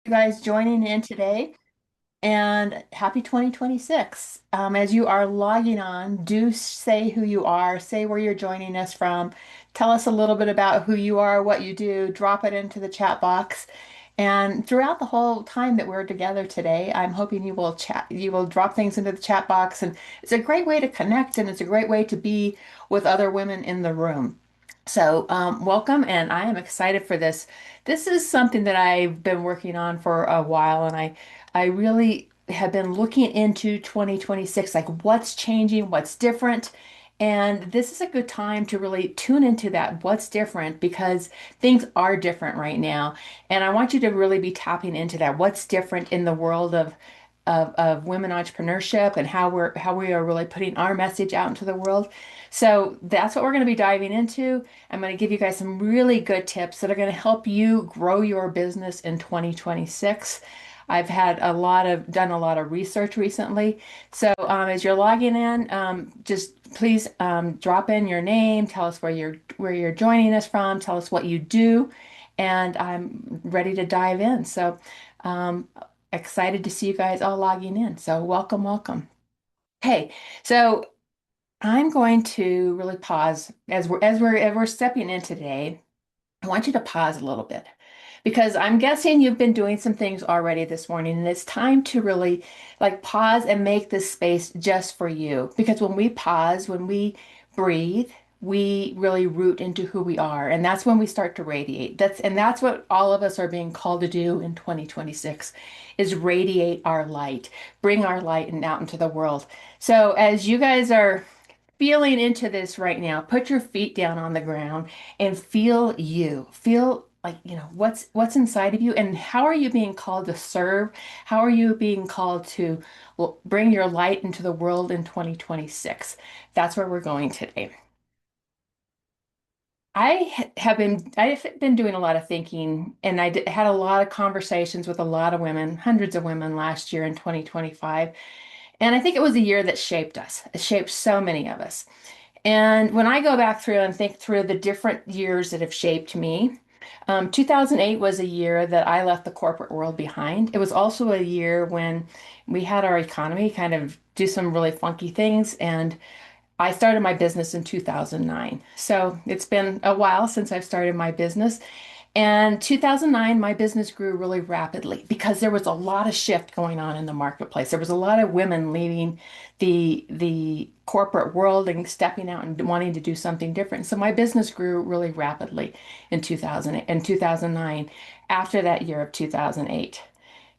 you guys joining in today and happy 2026. As you are logging on, do say who you are, say where you're joining us from, tell us a little bit about who you are, what you do, drop it into the chat box. And throughout the whole time that we're together today, I'm hoping you will drop things into the chat box. And it's a great way to connect and it's a great way to be with other women in the room. So, welcome, and I am excited for this. This is something that I've been working on for a while, and I really have been looking into 2026, like what's changing, what's different. And this is a good time to really tune into that, what's different, because things are different right now. And I want you to really be tapping into that, what's different in the world of women entrepreneurship and how we are really putting our message out into the world. So that's what we're going to be diving into. I'm going to give you guys some really good tips that are going to help you grow your business in 2026. I've done a lot of research recently. So as you're logging in, just please drop in your name, tell us where you're joining us from, tell us what you do, and I'm ready to dive in. So um, excited to see you guys all logging in. So welcome, welcome. Hey, so I'm going to really pause as we're stepping in today. I want you to pause a little bit because I'm guessing you've been doing some things already this morning, and it's time to really like pause and make this space just for you. Because when we pause, when we breathe, we really root into who we are, and that's when we start to radiate. That's what all of us are being called to do in 2026 is radiate our light, bring our light and out into the world. So as you guys are feeling into this right now, put your feet down on the ground and feel you. Feel like, what's inside of you and how are you being called to serve? How are you being called to bring your light into the world in 2026? That's where we're going today. I've been doing a lot of thinking and had a lot of conversations with a lot of women, hundreds of women last year in 2025. And I think it was a year that shaped us. It shaped so many of us. And when I go back through and think through the different years that have shaped me, 2008 was a year that I left the corporate world behind. It was also a year when we had our economy kind of do some really funky things. And I started my business in 2009. So it's been a while since I've started my business. And 2009, my business grew really rapidly because there was a lot of shift going on in the marketplace. There was a lot of women leaving the corporate world and stepping out and wanting to do something different. So my business grew really rapidly in 2000 and 2009 after that year of 2008.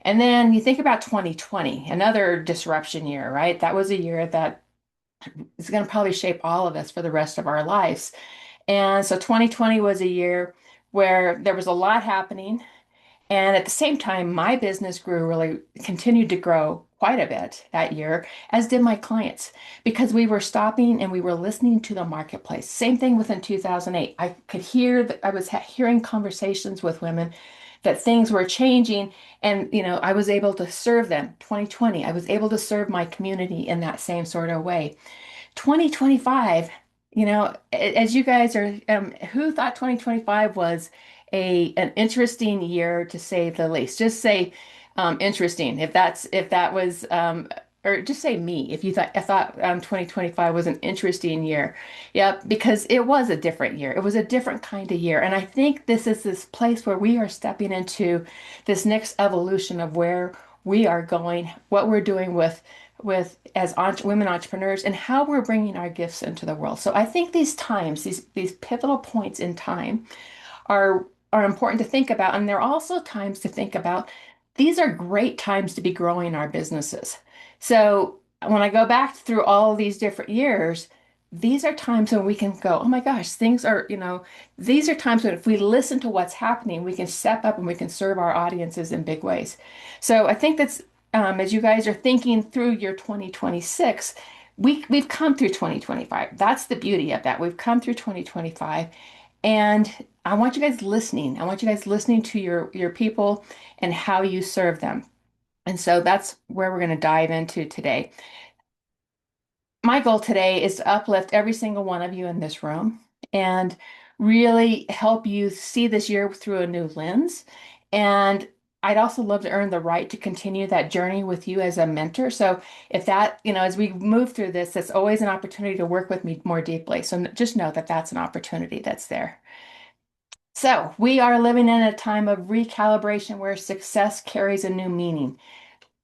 And then you think about 2020, another disruption year, right? That was a year that is going to probably shape all of us for the rest of our lives. And so 2020 was a year where there was a lot happening. And at the same time, my business continued to grow quite a bit that year, as did my clients, because we were stopping and we were listening to the marketplace. Same thing within 2008. I could hear that I was hearing conversations with women that things were changing and I was able to serve them. 2020, I was able to serve my community in that same sort of way. 2025, as you guys are, who thought 2025 was an interesting year to say the least? Just say interesting if that was or just say me if you thought I thought 2025 was an interesting year. Yeah, because it was a different year. It was a different kind of year. And I think this is this place where we are stepping into this next evolution of where we are going, what we're doing with as women entrepreneurs and how we're bringing our gifts into the world. So I think these pivotal points in time are important to think about, and they're also times to think about. These are great times to be growing our businesses. So when I go back through all of these different years, these are times when we can go, oh my gosh, these are times when if we listen to what's happening, we can step up and we can serve our audiences in big ways. So I think that's as you guys are thinking through your 2026, we've come through 2025. That's the beauty of that. We've come through 2025, and I want you guys listening. I want you guys listening to your people and how you serve them. And so that's where we're going to dive into today. My goal today is to uplift every single one of you in this room and really help you see this year through a new lens and I'd also love to earn the right to continue that journey with you as a mentor. So if that, as we move through this, it's always an opportunity to work with me more deeply. So just know that that's an opportunity that's there. So we are living in a time of recalibration where success carries a new meaning.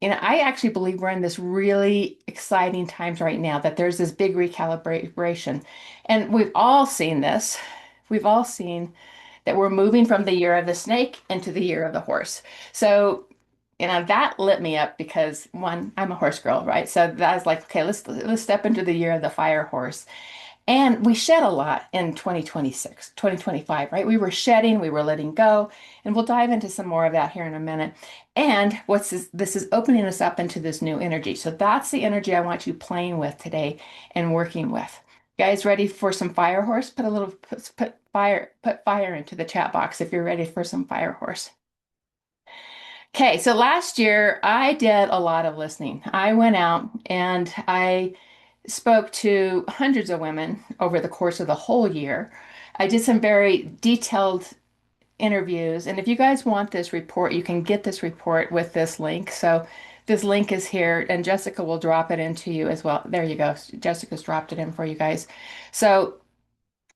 I actually believe we're in this really exciting times right now, that there's this big recalibration. And we've all seen this. We've all seen that we're moving from the year of the snake into the year of the horse. So, that lit me up because one, I'm a horse girl, right? So that was like, okay, let's step into the year of the fire horse. And we shed a lot in 2026, 2025, right? We were shedding, we were letting go, and we'll dive into some more of that here in a minute. And this is opening us up into this new energy. So that's the energy I want you playing with today and working with. Guys, ready for some fire horse? Put fire into the chat box if you're ready for some fire horse. Okay, so last year I did a lot of listening. I went out and I spoke to hundreds of women over the course of the whole year. I did some very detailed interviews. And if you guys want this report, you can get this report with this link. So this link is here, and Jessica will drop it into you as well. There you go. Jessica's dropped it in for you guys. So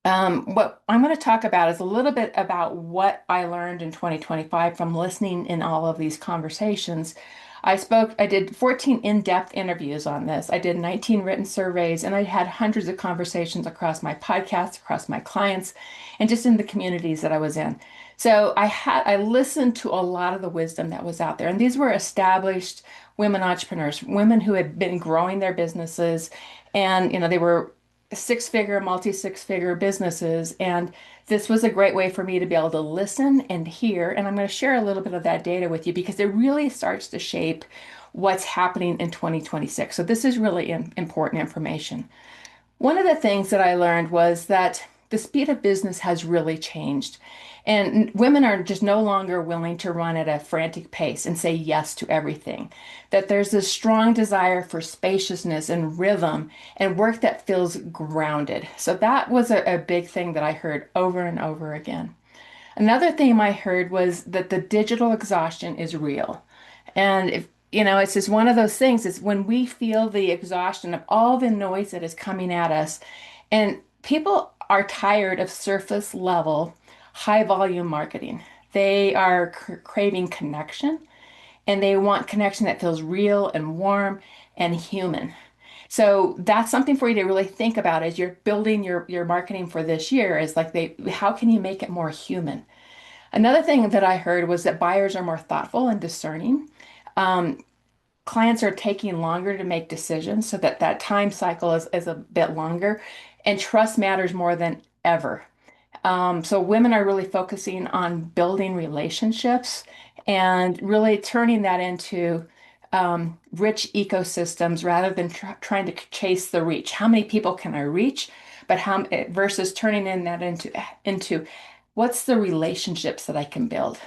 what I'm going to talk about is a little bit about what I learned in 2025 from listening in all of these conversations. I did 14 in-depth interviews on this. I did 19 written surveys, and I had hundreds of conversations across my podcasts, across my clients, and just in the communities that I was in. So I listened to a lot of the wisdom that was out there, and these were established women entrepreneurs, women who had been growing their businesses, and they were multi-six figure businesses. And this was a great way for me to be able to listen and hear. And I'm going to share a little bit of that data with you because it really starts to shape what's happening in 2026. So this is really important information. One of the things that I learned was that the speed of business has really changed. And women are just no longer willing to run at a frantic pace and say yes to everything. That there's this strong desire for spaciousness and rhythm and work that feels grounded. So that was a big thing that I heard over and over again. Another theme I heard was that the digital exhaustion is real. And it's just one of those things, is when we feel the exhaustion of all the noise that is coming at us, and people are tired of surface level, high volume marketing. They are craving connection, and they want connection that feels real and warm and human. So that's something for you to really think about as you're building your marketing for this year, is like, how can you make it more human? Another thing that I heard was that buyers are more thoughtful and discerning. Um, Clients are taking longer to make decisions, so that time cycle is a bit longer, and trust matters more than ever. So women are really focusing on building relationships and really turning that into rich ecosystems rather than trying to chase the reach. How many people can I reach? But how versus turning that into what's the relationships that I can build?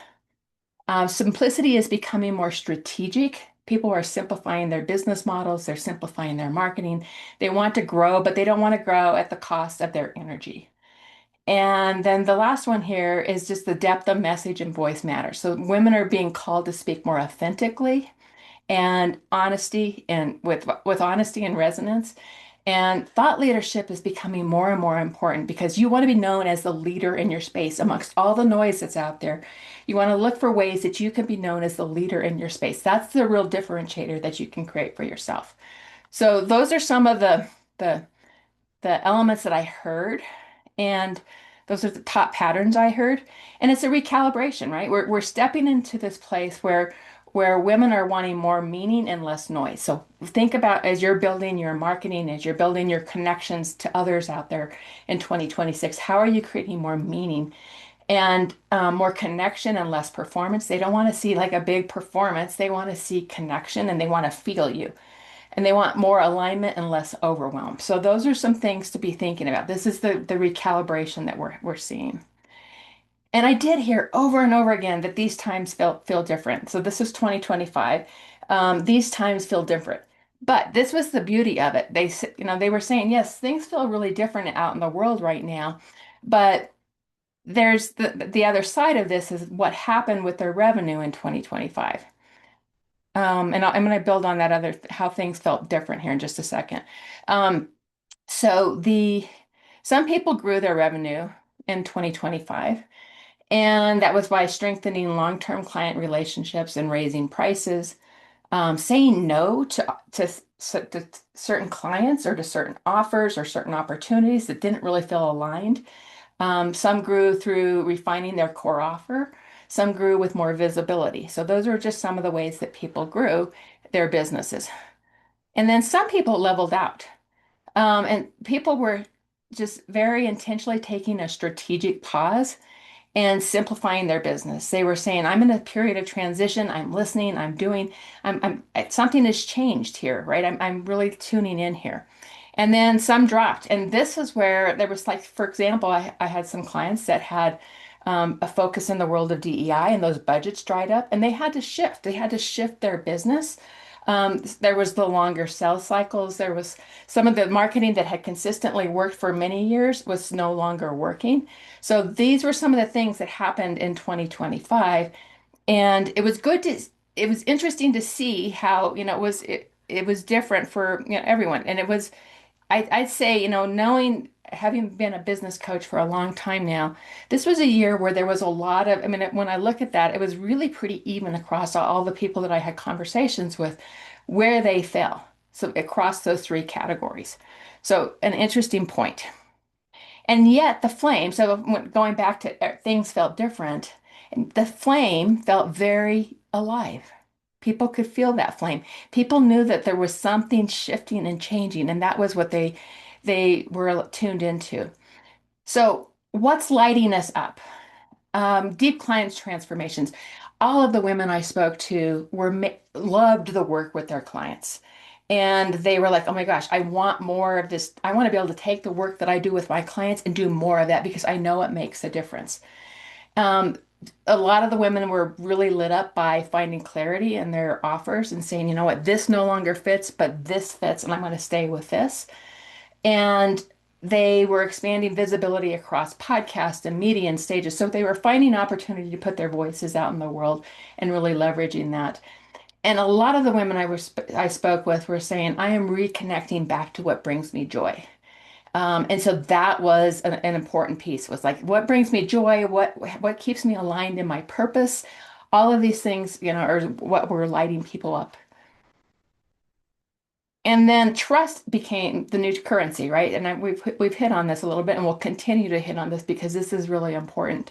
Simplicity is becoming more strategic. People are simplifying their business models, they're simplifying their marketing. They want to grow, but they don't want to grow at the cost of their energy. And then the last one here is just the depth of message and voice matters. So women are being called to speak more authentically and honesty, and with honesty and resonance. And thought leadership is becoming more and more important because you want to be known as the leader in your space amongst all the noise that's out there. You want to look for ways that you can be known as the leader in your space. That's the real differentiator that you can create for yourself. So those are some of the the elements that I heard, and those are the top patterns I heard. And it's a recalibration, right? We're stepping into this place where women are wanting more meaning and less noise. So think about, as you're building your marketing, as you're building your connections to others out there in 2026, how are you creating more meaning and more connection and less performance? They don't want to see like a big performance. They want to see connection, and they want to feel you. And they want more alignment and less overwhelm. So those are some things to be thinking about. This is the recalibration that we're seeing. And I did hear over and over again that these times feel different. So this is 2025. These times feel different. But this was the beauty of it. They were saying, yes, things feel really different out in the world right now, but there's the other side of this is what happened with their revenue in 2025. I'm going to build on that other how things felt different here in just a second. Um, so the some people grew their revenue in 2025, and that was by strengthening long-term client relationships and raising prices, saying no to certain clients or to certain offers or certain opportunities that didn't really feel aligned. Some grew through refining their core offer. Some grew with more visibility. So those are just some of the ways that people grew their businesses. And then some people leveled out. And people were just very intentionally taking a strategic pause and simplifying their business. They were saying, I'm in a period of transition. I'm listening. Something has changed here, right? I'm really tuning in here. And then some dropped. And this is where there was like, for example, I had some clients that had a focus in the world of DEI and those budgets dried up and they had to shift. They had to shift their business. There was the longer sales cycles. There was some of the marketing that had consistently worked for many years was no longer working. So these were some of the things that happened in 2025. And it was interesting to see how, it was different for, everyone. And I'd say, knowing, having been a business coach for a long time now, this was a year where there was a lot of, I mean, when I look at that, it was really pretty even across all the people that I had conversations with where they fell. So across those three categories. So an interesting point. And yet the flame, so going back to things felt different, and the flame felt very alive. People could feel that flame. People knew that there was something shifting and changing, and that was what they were tuned into. So what's lighting us up? Deep clients transformations. All of the women I spoke to loved the work with their clients. And they were like, oh my gosh, I want more of this. I want to be able to take the work that I do with my clients and do more of that because I know it makes a difference. Um, a lot of the women were really lit up by finding clarity in their offers and saying, you know what, this no longer fits, but this fits, and I'm going to stay with this. And they were expanding visibility across podcasts and media and stages. So they were finding opportunity to put their voices out in the world and really leveraging that. And a lot of the women I spoke with were saying, I am reconnecting back to what brings me joy. And so that was an important piece was like, what brings me joy? What keeps me aligned in my purpose? All of these things, are what were lighting people up. And then trust became the new currency, right? And we've hit on this a little bit, and we'll continue to hit on this because this is really important.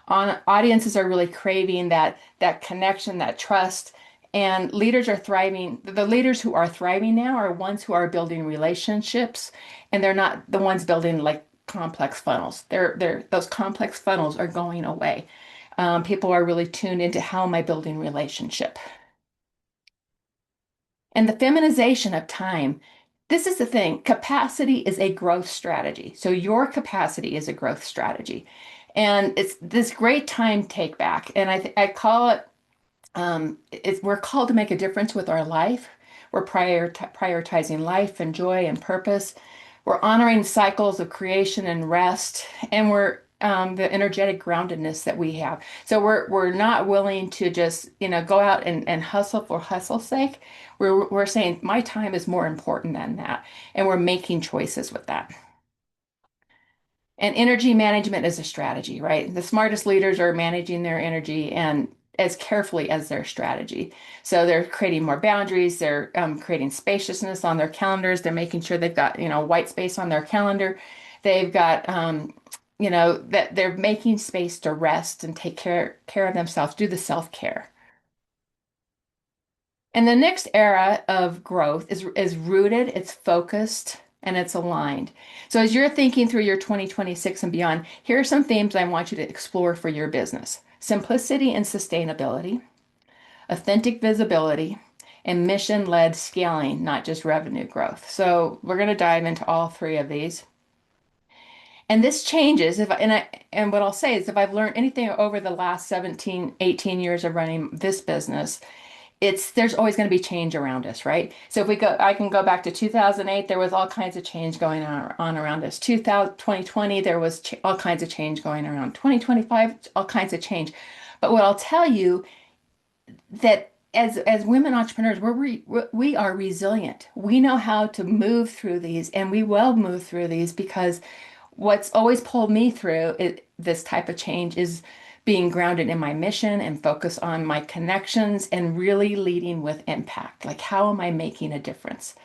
Audiences are really craving that connection, that trust, and leaders are thriving. The leaders who are thriving now are ones who are building relationships, and they're not the ones building like complex funnels. Those complex funnels are going away. People are really tuned into how am I building relationship. And the feminization of time. This is the thing. Capacity is a growth strategy. So your capacity is a growth strategy. And it's this great time take back. And I call it, we're called to make a difference with our life. We're prioritizing life and joy and purpose. We're honoring cycles of creation and rest. And we're the energetic groundedness that we have. So we're not willing to just, go out and hustle for hustle's sake. We're saying my time is more important than that. And we're making choices with that. And energy management is a strategy, right? The smartest leaders are managing their energy and as carefully as their strategy. So they're creating more boundaries. They're creating spaciousness on their calendars. They're making sure they've got, white space on their calendar. They've got, that they're making space to rest and take care of themselves, do the self-care. And the next era of growth is rooted, it's focused, and it's aligned. So as you're thinking through your 2026 and beyond, here are some themes I want you to explore for your business. Simplicity and sustainability, authentic visibility, and mission-led scaling, not just revenue growth. So we're going to dive into all three of these. And this changes and what I'll say is if I've learned anything over the last 17, 18 years of running this business, it's there's always going to be change around us, right? So if we go, I can go back to 2008, there was all kinds of change going on around us. 2020, there was ch all kinds of change going around. 2025, all kinds of change. But what I'll tell you that as women entrepreneurs, we are resilient. We know how to move through these, and we will move through these because what's always pulled me through this type of change is being grounded in my mission and focus on my connections and really leading with impact. Like, how am I making a difference?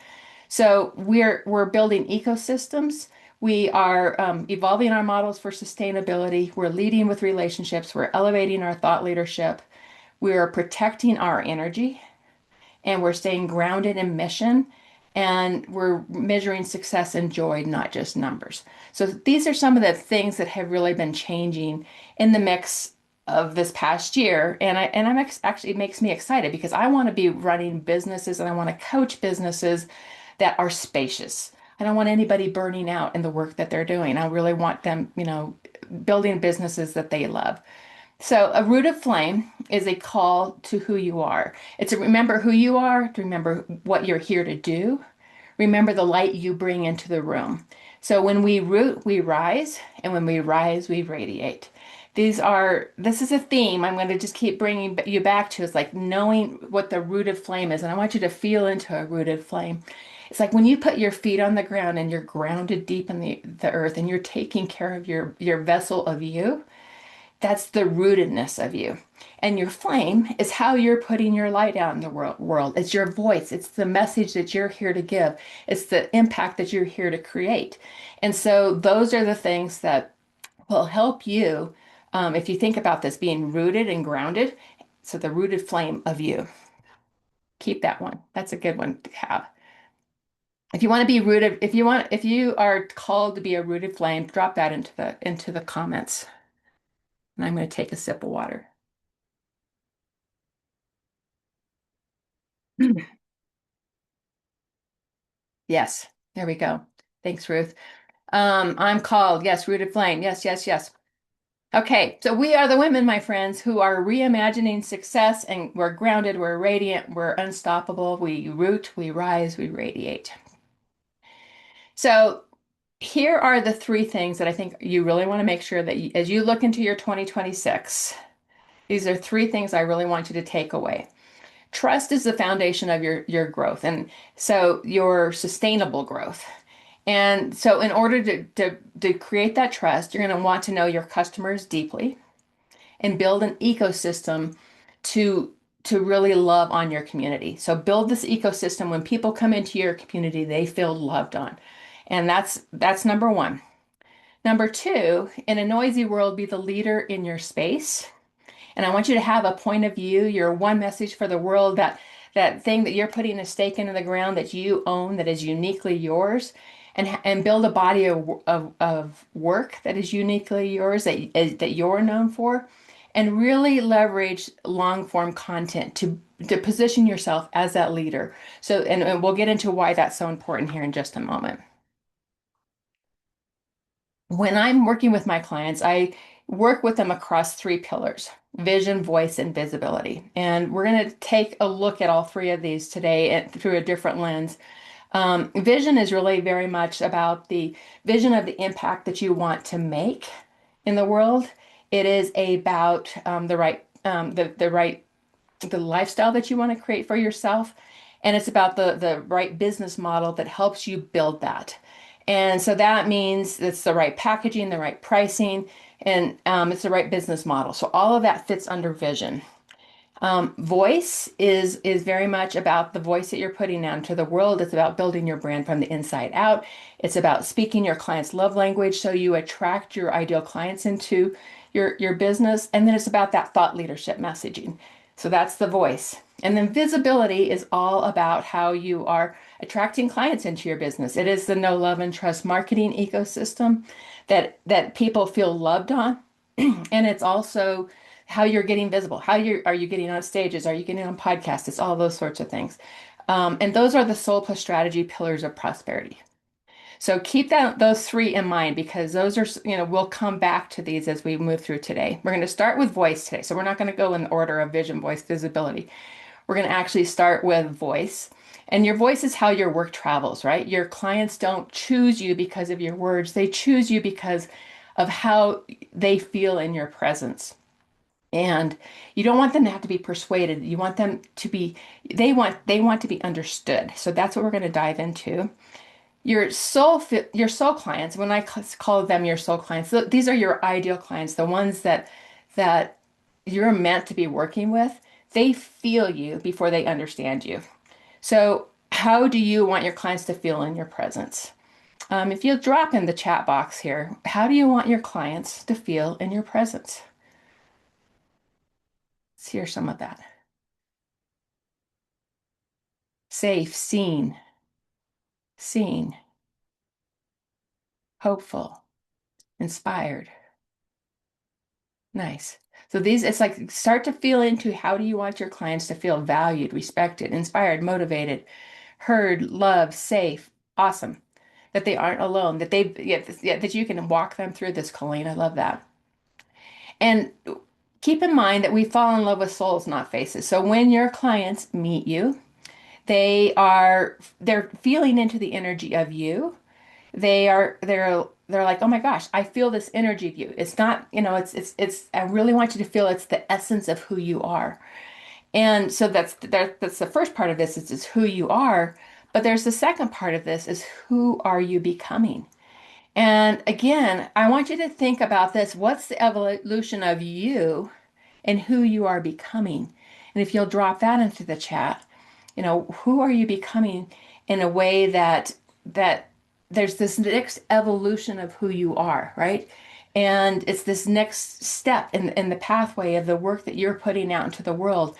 So we're building ecosystems. We are evolving our models for sustainability. We're leading with relationships. We're elevating our thought leadership. We are protecting our energy and we're staying grounded in mission and we're measuring success and joy, not just numbers. So these are some of the things that have really been changing in the mix of this past year. Actually, it makes me excited because I want to be running businesses and I want to coach businesses that are spacious. I don't want anybody burning out in the work that they're doing. I really want them, building businesses that they love. So, a rooted flame is a call to who you are. It's to remember who you are, to remember what you're here to do, remember the light you bring into the room. So, when we root, we rise, and when we rise, we radiate. This is a theme I'm going to just keep bringing you back to. It's like knowing what the rooted flame is. And I want you to feel into a rooted flame. It's like when you put your feet on the ground and you're grounded deep in the earth and you're taking care of your vessel of you. That's the rootedness of you. And your flame is how you're putting your light out in the world. It's your voice. It's the message that you're here to give. It's the impact that you're here to create. And so those are the things that will help you if you think about this being rooted and grounded. So the rooted flame of you. Keep that one. That's a good one to have. If you want to be rooted, if you are called to be a rooted flame, drop that into the comments. And I'm going to take a sip of water. Yes, there we go. Thanks, Ruth. I'm called. Yes, rooted flame. Yes, yes, yes. Okay, so we are the women, my friends, who are reimagining success, and we're grounded, we're radiant, we're unstoppable. We root, we rise, we radiate. So here are the three things that I think you really want to make sure that as you look into your 2026, these are three things I really want you to take away. Trust is the foundation of your growth, and so your sustainable growth. And so, in order to create that trust, you're going to want to know your customers deeply and build an ecosystem to to really love on your community. So build this ecosystem. When people come into your community, they feel loved on. And that's number one. Number two, in a noisy world, be the leader in your space. And I want you to have a point of view, your one message for the world, that thing that you're putting a stake into the ground that you own, that is uniquely yours, and build a body of work that is uniquely yours, that you're known for, and really leverage long form content to position yourself as that leader. So, and we'll get into why that's so important here in just a moment. When I'm working with my clients, I work with them across three pillars: vision, voice, and visibility. And we're going to take a look at all three of these today through a different lens. Vision is really very much about the vision of the impact that you want to make in the world. It is about the lifestyle that you want to create for yourself, and it's about the right business model that helps you build that. And so that means it's the right packaging, the right pricing, and it's the right business model. So all of that fits under vision. Voice is very much about the voice that you're putting out into the world. It's about building your brand from the inside out. It's about speaking your client's love language so you attract your ideal clients into your business. And then it's about that thought leadership messaging. So that's the voice. And then visibility is all about how you are attracting clients into your business. It is the know, love, and trust marketing ecosystem that people feel loved on. And it's also how you're getting visible. Are you getting on stages? Are you getting on podcasts? It's all those sorts of things. And those are the soul plus strategy pillars of prosperity. So keep those three in mind because those are, we'll come back to these as we move through today. We're going to start with voice today. So we're not going to go in the order of vision, voice, visibility. We're going to actually start with voice. And your voice is how your work travels, right? Your clients don't choose you because of your words. They choose you because of how they feel in your presence. And you don't want them to have to be persuaded. You want them to be, they want to be understood. So that's what we're going to dive into. Your soul clients, when I call them your soul clients, these are your ideal clients, the ones that you're meant to be working with. They feel you before they understand you. So how do you want your clients to feel in your presence? If you'll drop in the chat box here, how do you want your clients to feel in your presence? Let's hear some of that. Safe, seen, hopeful, inspired. Nice. So these, it's like start to feel into how do you want your clients to feel valued, respected, inspired, motivated, heard, loved, safe, awesome. That they aren't alone, that that you can walk them through this, Colleen. I love that. And keep in mind that we fall in love with souls, not faces. So when your clients meet you, they're feeling into the energy of you. They're like, oh my gosh, I feel this energy of you. It's not, it's I really want you to feel it's the essence of who you are. And so that's the first part of this is who you are. But there's the second part of this is who are you becoming? And again, I want you to think about this. What's the evolution of you and who you are becoming? And if you'll drop that into the chat, who are you becoming in a way that there's this next evolution of who you are, right? And it's this next step in the pathway of the work that you're putting out into the world.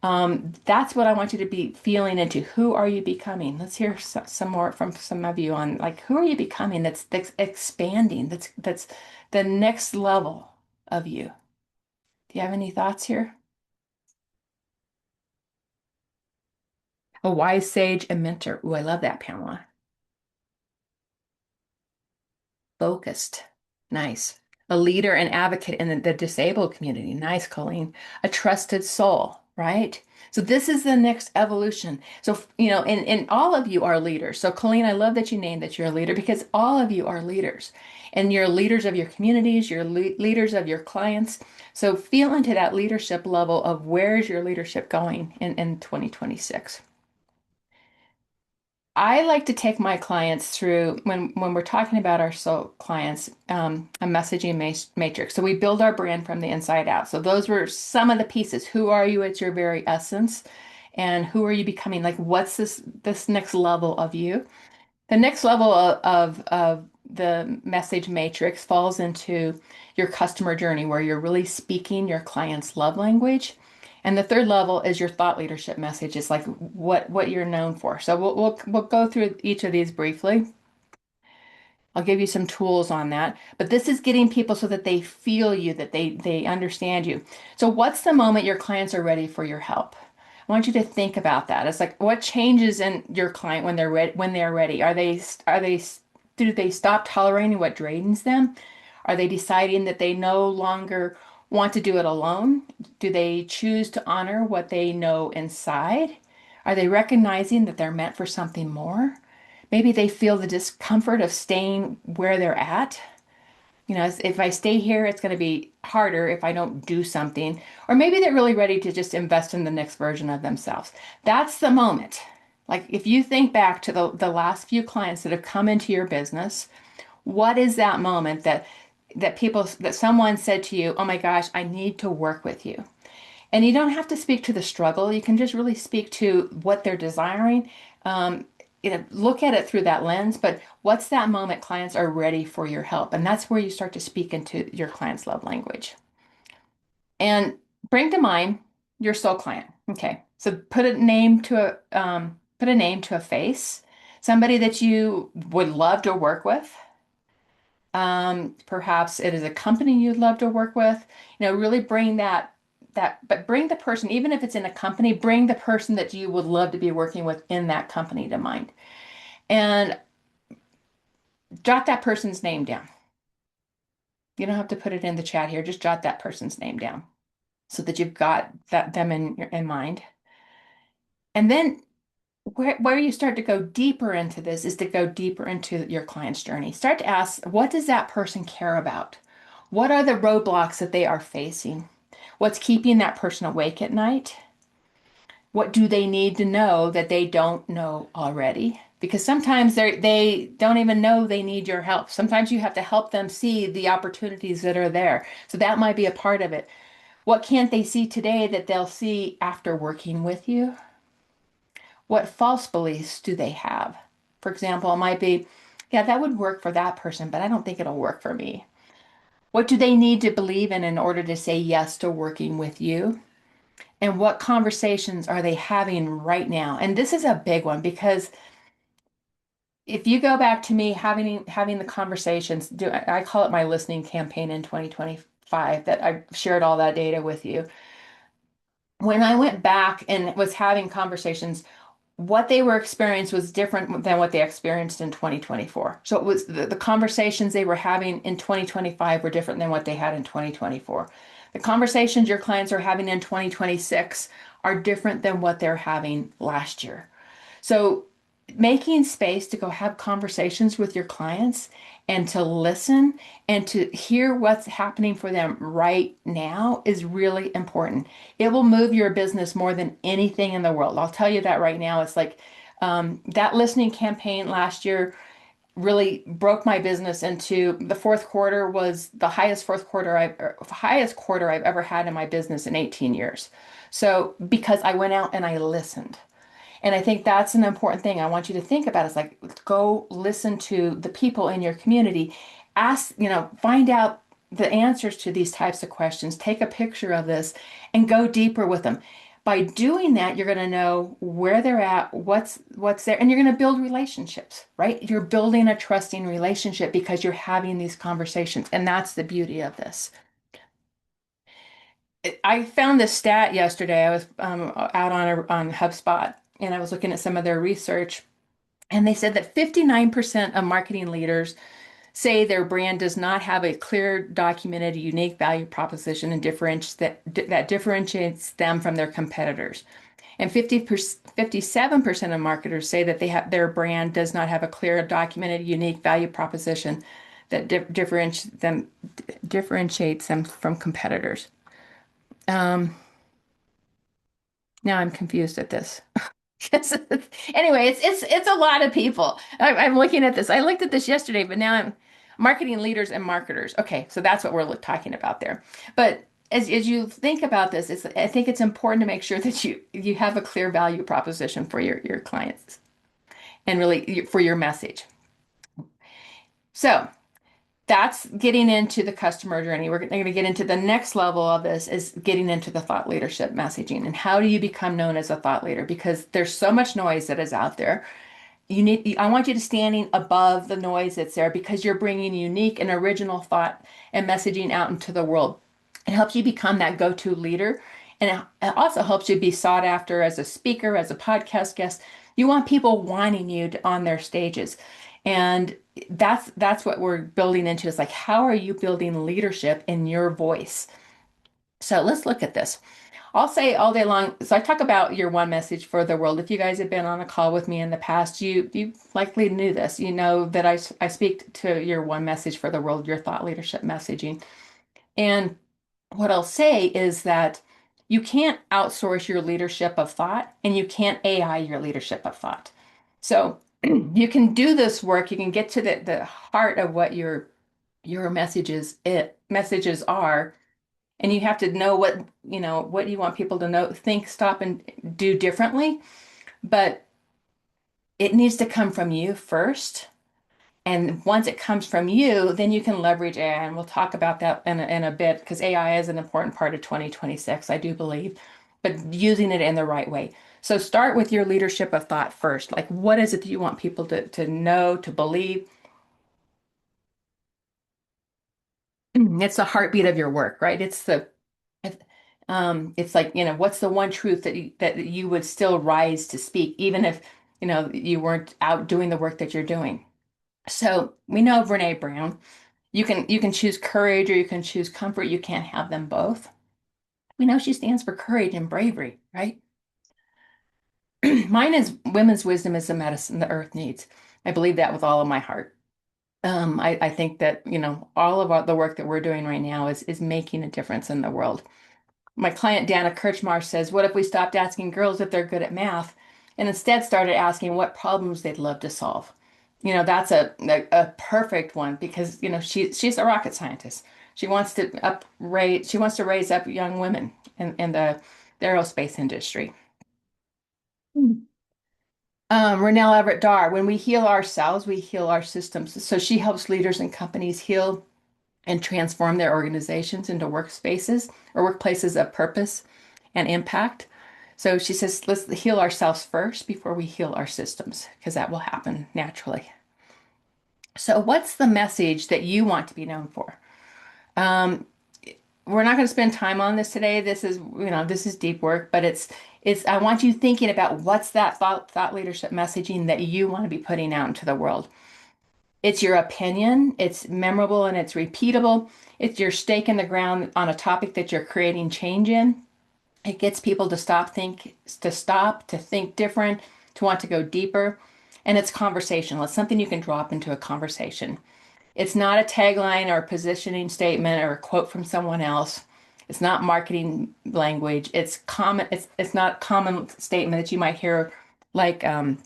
That's what I want you to be feeling into. Who are you becoming? Let's hear some more from some of you on like who are you becoming that's expanding, that's the next level of you. Do you have any thoughts here? A wise sage, a mentor. Ooh, I love that, Pamela. Focused. Nice. A leader and advocate in the disabled community. Nice, Colleen. A trusted soul, right? So this is the next evolution. So, and all of you are leaders. So, Colleen, I love that you named that you're a leader because all of you are leaders. And you're leaders of your communities, you're leaders of your clients. So feel into that leadership level of where's your leadership going in 2026. I like to take my clients through when we're talking about our soul clients, a messaging matrix. So we build our brand from the inside out. So those were some of the pieces. Who are you at your very essence? And who are you becoming? Like, what's this next level of you? The next level of the message matrix falls into your customer journey, where you're really speaking your client's love language. And the third level is your thought leadership message. It's like what you're known for. So we'll go through each of these briefly. I'll give you some tools on that. But this is getting people so that they feel you, that they understand you. So what's the moment your clients are ready for your help? I want you to think about that. It's like what changes in your client when they're ready, when they're ready? Do they stop tolerating what drains them? Are they deciding that they no longer want to do it alone? Do they choose to honor what they know inside? Are they recognizing that they're meant for something more? Maybe they feel the discomfort of staying where they're at. If I stay here, it's going to be harder if I don't do something. Or maybe they're really ready to just invest in the next version of themselves. That's the moment. Like if you think back to the last few clients that have come into your business, what is that moment that someone said to you, "Oh my gosh, I need to work with you." And you don't have to speak to the struggle. You can just really speak to what they're desiring. Look at it through that lens. But what's that moment clients are ready for your help? And that's where you start to speak into your client's love language. And bring to mind your soul client. Okay. So put a name to a face, somebody that you would love to work with. Perhaps it is a company you'd love to work with. Really bring but bring the person, even if it's in a company, bring the person that you would love to be working with in that company to mind. And jot that person's name down. You don't have to put it in the chat here, just jot that person's name down so that you've got them in mind. And then where you start to go deeper into this is to go deeper into your client's journey. Start to ask, what does that person care about? What are the roadblocks that they are facing? What's keeping that person awake at night? What do they need to know that they don't know already? Because sometimes they don't even know they need your help. Sometimes you have to help them see the opportunities that are there. So that might be a part of it. What can't they see today that they'll see after working with you? What false beliefs do they have? For example, it might be, yeah, that would work for that person, but I don't think it'll work for me. What do they need to believe in order to say yes to working with you? And what conversations are they having right now? And this is a big one because if you go back to me having the conversations, I call it my listening campaign in 2025 that I shared all that data with you. When I went back and was having conversations, what they were experiencing was different than what they experienced in 2024. So it was the conversations they were having in 2025 were different than what they had in 2024. The conversations your clients are having in 2026 are different than what they're having last year. So making space to go have conversations with your clients and to listen and to hear what's happening for them right now is really important. It will move your business more than anything in the world. I'll tell you that right now. It's like that listening campaign last year really broke my business into the fourth quarter was the highest quarter I've ever had in my business in 18 years. So because I went out and I listened. And I think that's an important thing I want you to think about is like go listen to the people in your community. Ask, find out the answers to these types of questions. Take a picture of this and go deeper with them. By doing that, you're going to know where they're at, what's there, and you're going to build relationships, right? You're building a trusting relationship because you're having these conversations. And that's the beauty of this. I found this stat yesterday. I was out on HubSpot and I was looking at some of their research, and they said that 59% of marketing leaders say their brand does not have a clear, documented, unique value proposition and that differentiates them from their competitors. And 57% of marketers say that their brand does not have a clear, documented, unique value proposition that differentiates them from competitors. Um, Now I'm confused at this. Anyway, it's a lot of people. I'm looking at this. I looked at this yesterday, but now I'm marketing leaders and marketers. Okay, so that's what we're talking about there. But as you think about this, I think it's important to make sure that you have a clear value proposition for your clients and really for your message. So that's getting into the customer journey. We're going to get into the next level of this is getting into the thought leadership messaging and how do you become known as a thought leader? Because there's so much noise that is out there. I want you to standing above the noise that's there because you're bringing unique and original thought and messaging out into the world. It helps you become that go-to leader. And it also helps you be sought after as a speaker, as a podcast guest. You want people wanting you on their stages. And that's what we're building into is like, how are you building leadership in your voice? So let's look at this. I'll say all day long. So I talk about your one message for the world. If you guys have been on a call with me in the past, you likely knew this. You know that I speak to your one message for the world, your thought leadership messaging. And what I'll say is that you can't outsource your leadership of thought and you can't AI your leadership of thought. So you can do this work, you can get to the heart of what your messages are, and you have to know what you want people to know, think, stop, and do differently. But it needs to come from you first. And once it comes from you, then you can leverage AI. And we'll talk about that in a bit because AI is an important part of 2026, I do believe, but using it in the right way. So start with your leadership of thought first. Like, what is it that you want people to know, to believe? It's the heartbeat of your work, right? It's like, what's the one truth that you would still rise to speak, even if, you weren't out doing the work that you're doing. So we know Brene Brown. You can choose courage or you can choose comfort. You can't have them both. We know she stands for courage and bravery, right? Mine is women's wisdom is the medicine the earth needs. I believe that with all of my heart. I think that, all of the work that we're doing right now is making a difference in the world. My client Dana Kirchmar says, what if we stopped asking girls if they're good at math and instead started asking what problems they'd love to solve? That's a perfect one because, she's a rocket scientist. She wants to raise up young women in the aerospace industry. Renelle Everett Dar, when we heal ourselves, we heal our systems. So she helps leaders and companies heal and transform their organizations into workspaces or workplaces of purpose and impact. So she says, let's heal ourselves first before we heal our systems, because that will happen naturally. So, what's the message that you want to be known for? Um, we're not going to spend time on this today. This is deep work, but I want you thinking about what's that thought leadership messaging that you want to be putting out into the world. It's your opinion, it's memorable and it's repeatable. It's your stake in the ground on a topic that you're creating change in. It gets people to think different, to want to go deeper. And it's conversational. It's something you can drop into a conversation. It's not a tagline or a positioning statement or a quote from someone else. It's not marketing language. It's not a common statement that you might hear like find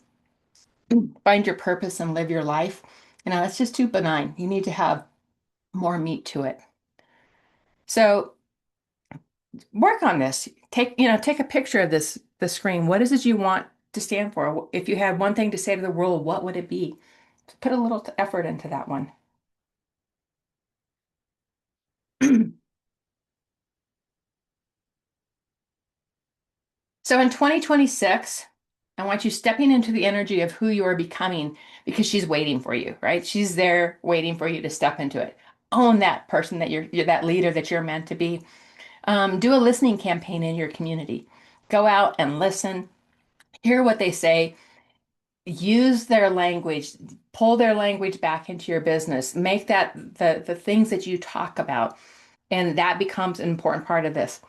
your purpose and live your life. It's just too benign. You need to have more meat to it. So work on this. Take a picture of the screen. What is it you want to stand for? If you had one thing to say to the world, what would it be? Put a little effort into that one. So in 2026, I want you stepping into the energy of who you are becoming because she's waiting for you, right? She's there waiting for you to step into it. Own that person that you're that leader that you're meant to be. Do a listening campaign in your community. Go out and listen, hear what they say, use their language, pull their language back into your business, make that the things that you talk about, and that becomes an important part of this.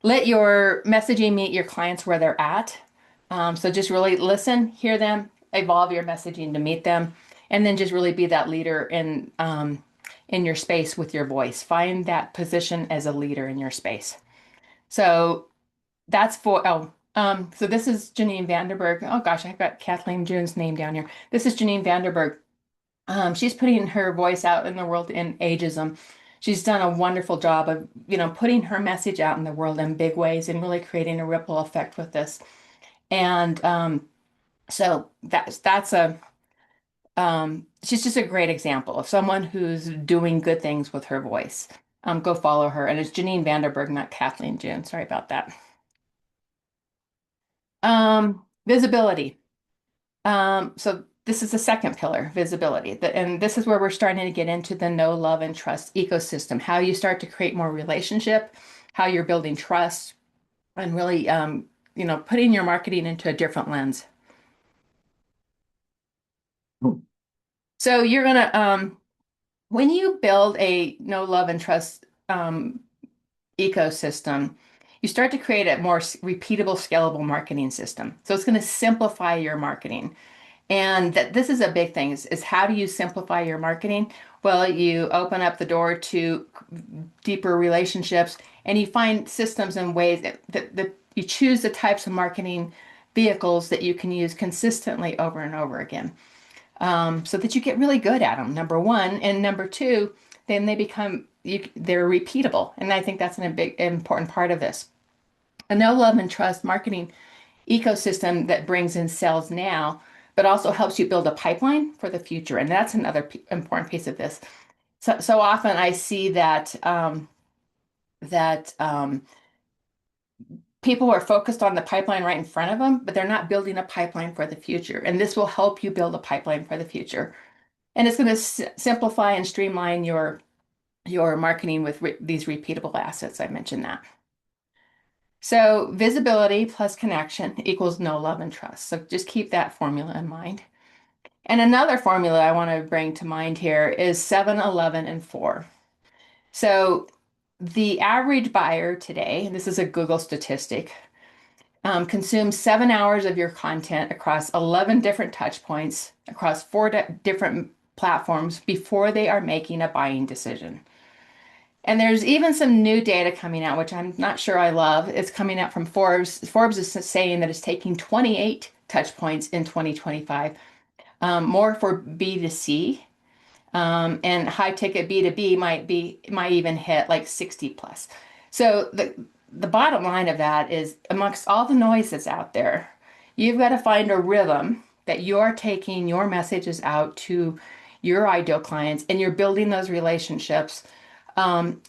Let your messaging meet your clients where they're at. So just really listen, hear them, evolve your messaging to meet them, and then just really be that leader in your space with your voice. Find that position as a leader in your space. So so this is Janine Vanderberg. Oh gosh, I've got Kathleen June's name down here. This is Janine Vanderberg. She's putting her voice out in the world in ageism. She's done a wonderful job of, putting her message out in the world in big ways and really creating a ripple effect with this. And so she's just a great example of someone who's doing good things with her voice. Go follow her. And it's Janine Vanderberg, not Kathleen June. Sorry about that. Visibility. So this is the second pillar, visibility. And this is where we're starting to get into the know, love, and trust ecosystem, how you start to create more relationship, how you're building trust, and really, putting your marketing into a different lens. So you're gonna, when you build a know, love, and trust ecosystem, you start to create a more repeatable, scalable marketing system. So it's going to simplify your marketing. And this is a big thing is how do you simplify your marketing? Well, you open up the door to deeper relationships and you find systems and ways that you choose the types of marketing vehicles that you can use consistently over and over again, so that you get really good at them, number one. And number two, then they're repeatable. And I think that's a big important part of this. A no love and trust marketing ecosystem that brings in sales now, but also helps you build a pipeline for the future. And that's another important piece of this. So often I see that people are focused on the pipeline right in front of them, but they're not building a pipeline for the future. And this will help you build a pipeline for the future. And it's going to simplify and streamline your marketing with these repeatable assets. I mentioned that. So visibility plus connection equals know, love, and trust. So just keep that formula in mind. And another formula I want to bring to mind here is 7, 11, and 4. So the average buyer today, and this is a Google statistic, consume 7 hours of your content across 11 different touch points, across four different platforms before they are making a buying decision. And there's even some new data coming out, which I'm not sure I love. It's coming out from Forbes. Forbes is saying that it's taking 28 touch points in 2025, more for B2C, and high ticket B2B might even hit like 60 plus. So the bottom line of that is amongst all the noise that's out there, you've got to find a rhythm that you're taking your messages out to your ideal clients and you're building those relationships. And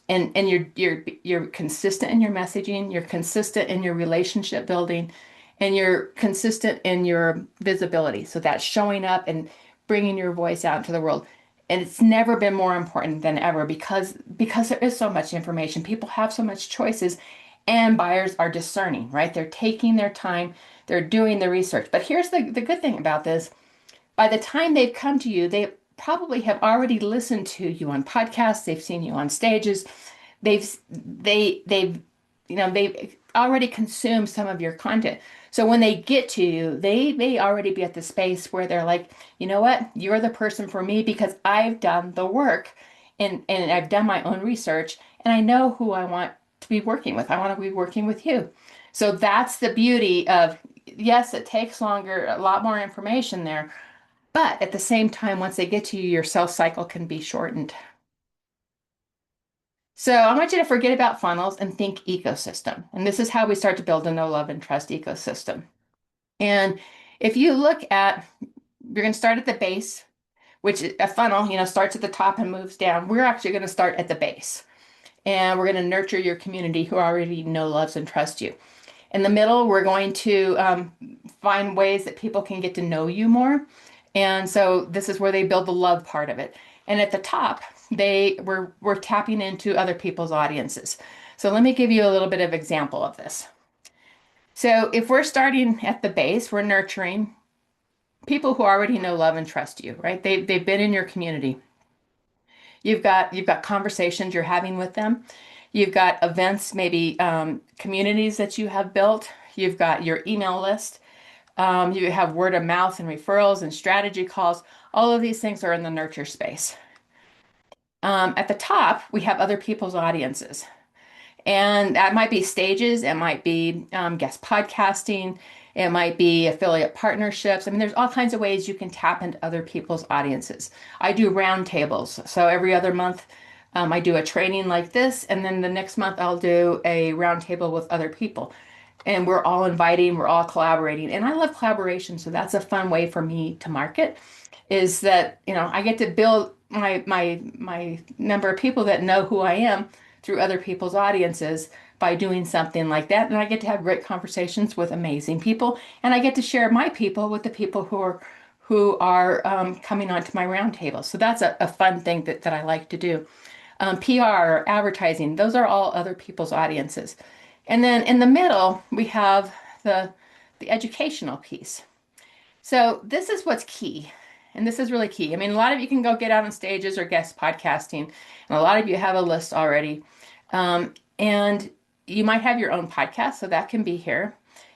you're consistent in your messaging, you're consistent in your relationship building, and you're consistent in your visibility. So that's showing up and bringing your voice out into the world. And it's never been more important than ever because there is so much information. People have so much choices, and buyers are discerning, right? They're taking their time, they're doing the research. But here's the good thing about this. By the time they've come to you, they probably have already listened to you on podcasts, they've seen you on stages, they've they've already consumed some of your content. So when they get to you, they may already be at the space where they're like, you know what, you're the person for me because I've done the work and I've done my own research and I know who I want to be working with. I want to be working with you. So that's the beauty of, yes, it takes longer, a lot more information there, but at the same time, once they get to you, your sales cycle can be shortened. So I want you to forget about funnels and think ecosystem. And this is how we start to build a know, love, and trust ecosystem. And if you look at, you're going to start at the base, which a funnel, starts at the top and moves down. We're actually going to start at the base. And we're going to nurture your community who already know, loves, and trust you. In the middle, we're going to find ways that people can get to know you more. And so this is where they build the love part of it. And at the top, we're tapping into other people's audiences. So let me give you a little bit of example of this. So if we're starting at the base, we're nurturing people who already know, love, and trust you, right? They've been in your community. You've got conversations you're having with them. You've got events, maybe communities that you have built. You've got your email list. You have word of mouth and referrals and strategy calls. All of these things are in the nurture space. At the top, we have other people's audiences. And that might be stages, it might be guest podcasting, it might be affiliate partnerships. I mean, there's all kinds of ways you can tap into other people's audiences. I do roundtables. So every other month, I do a training like this, and then the next month I'll do a roundtable with other people. And we're all inviting, we're all collaborating. And I love collaboration, so that's a fun way for me to market, is that, I get to build my number of people that know who I am through other people's audiences by doing something like that. And I get to have great conversations with amazing people. And I get to share my people with the people who are coming onto my roundtable. So that's a fun thing that I like to do. PR, advertising, those are all other people's audiences. And then in the middle, we have the educational piece. So this is what's key. And this is really key. I mean, a lot of you can go get out on stages or guest podcasting, and a lot of you have a list already. And you might have your own podcast, so that can be here.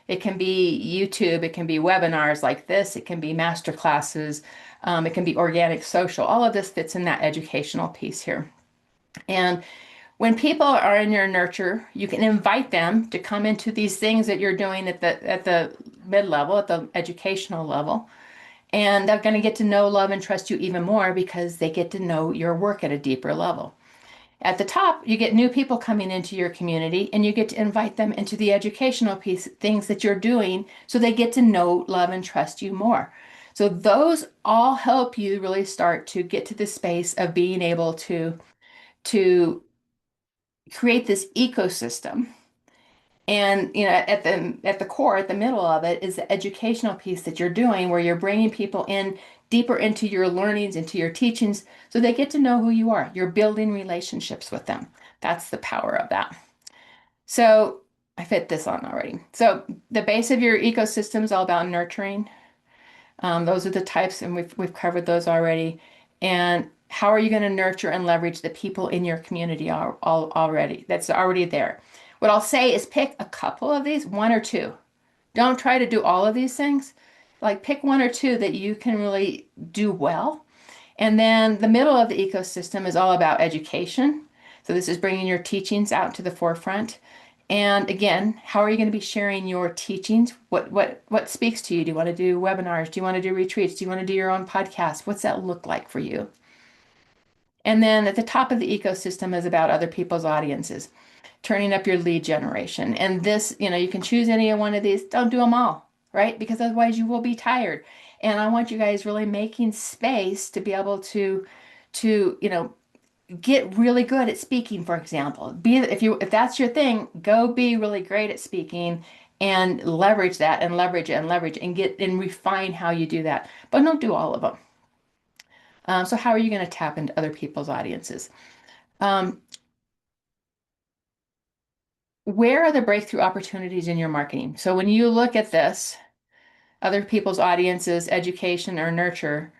It can be YouTube, it can be webinars like this, it can be master classes, it can be organic social. All of this fits in that educational piece here. And when people are in your nurture, you can invite them to come into these things that you're doing at the mid level, at the educational level. And they're going to get to know, love, and trust you even more because they get to know your work at a deeper level. At the top, you get new people coming into your community and you get to invite them into the educational piece, things that you're doing, so they get to know, love, and trust you more. So those all help you really start to get to the space of being able to create this ecosystem. And at the core, at the middle of it is the educational piece that you're doing, where you're bringing people in deeper into your learnings, into your teachings, so they get to know who you are. You're building relationships with them. That's the power of that. So I fit this on already. So the base of your ecosystem is all about nurturing. Those are the types, and we've covered those already. And how are you going to nurture and leverage the people in your community already? That's already there. What I'll say is pick a couple of these, one or two. Don't try to do all of these things. Like pick one or two that you can really do well. And then the middle of the ecosystem is all about education. So this is bringing your teachings out to the forefront. And again, how are you going to be sharing your teachings? What speaks to you? Do you want to do webinars? Do you want to do retreats? Do you want to do your own podcast? What's that look like for you? And then at the top of the ecosystem is about other people's audiences, turning up your lead generation. And this, you can choose any one of these. Don't do them all, right? Because otherwise you will be tired. And I want you guys really making space to be able to get really good at speaking, for example. If that's your thing, go be really great at speaking and leverage that and leverage it and leverage and get and refine how you do that. But don't do all of them. So how are you going to tap into other people's audiences? Um, where are the breakthrough opportunities in your marketing? So when you look at this, other people's audiences, education or nurture,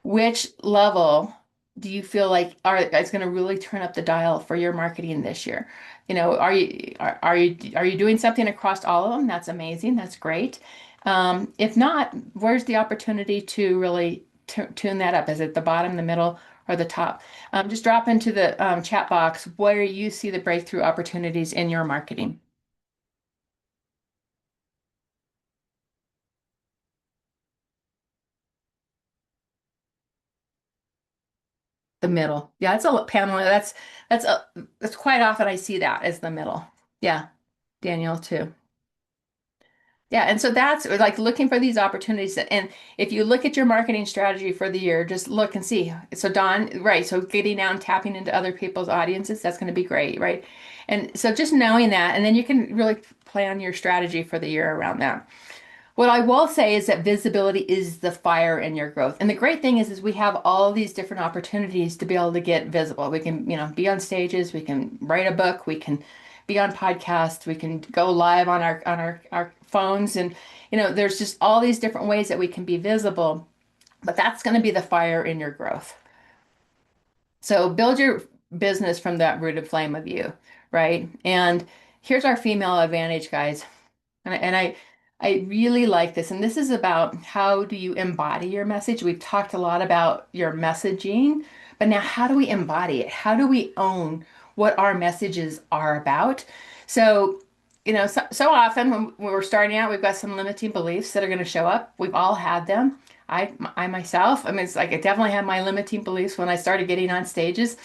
which level do you feel like is going to really turn up the dial for your marketing this year? Are you doing something across all of them? That's amazing. That's great. If not, where's the opportunity to really tune that up? Is it the bottom, the middle, or the top? Just drop into the chat box where you see the breakthrough opportunities in your marketing. The middle. Yeah, it's a Pamela. That's quite often I see that as the middle. Yeah, Daniel too. Yeah, and so that's like looking for these opportunities. And if you look at your marketing strategy for the year, just look and see. So Don, right? So getting out and tapping into other people's audiences, that's going to be great, right? And so just knowing that, and then you can really plan your strategy for the year around that. What I will say is that visibility is the fire in your growth. And the great thing is we have all these different opportunities to be able to get visible. We can, be on stages, we can write a book, we can be on podcasts, we can go live on our phones, and there's just all these different ways that we can be visible, but that's going to be the fire in your growth. So build your business from that rooted flame of you, right? And here's our female advantage, guys. And I really like this. And this is about how do you embody your message? We've talked a lot about your messaging, but now how do we embody it? How do we own what our messages are about? So, so often when we're starting out, we've got some limiting beliefs that are going to show up. We've all had them. I myself, I mean, it's like I definitely had my limiting beliefs when I started getting on stages.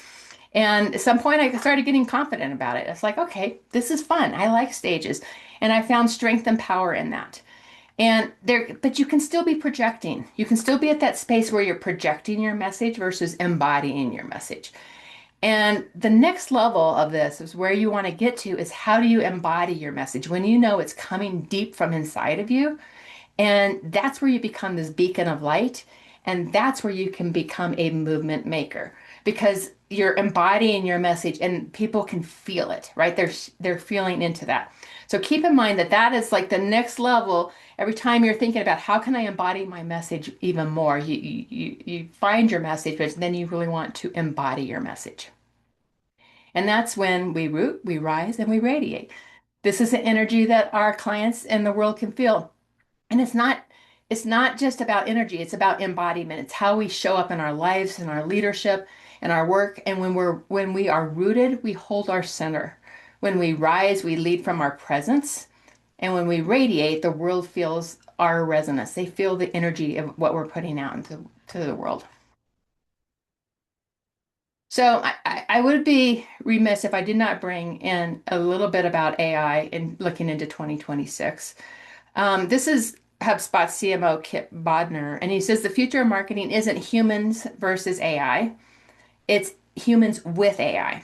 And at some point, I started getting confident about it. It's like, okay, this is fun. I like stages. And I found strength and power in that. But you can still be projecting. You can still be at that space where you're projecting your message versus embodying your message. And the next level of this is where you want to get to is how do you embody your message when you know it's coming deep from inside of you, and that's where you become this beacon of light. And that's where you can become a movement maker because you're embodying your message and people can feel it, right? They're feeling into that. So keep in mind that that is like the next level. Every time you're thinking about how can I embody my message even more, you find your message, but then you really want to embody your message. And that's when we root, we rise, and we radiate. This is the energy that our clients and the world can feel. And it's not just about energy, it's about embodiment. It's how we show up in our lives and our leadership and our work. And when we are rooted, we hold our center. When we rise, we lead from our presence. And when we radiate, the world feels our resonance. They feel the energy of what we're putting out into the world. So I would be remiss if I did not bring in a little bit about AI in looking into 2026. This is HubSpot CMO Kip Bodnar, and he says the future of marketing isn't humans versus AI, it's humans with AI.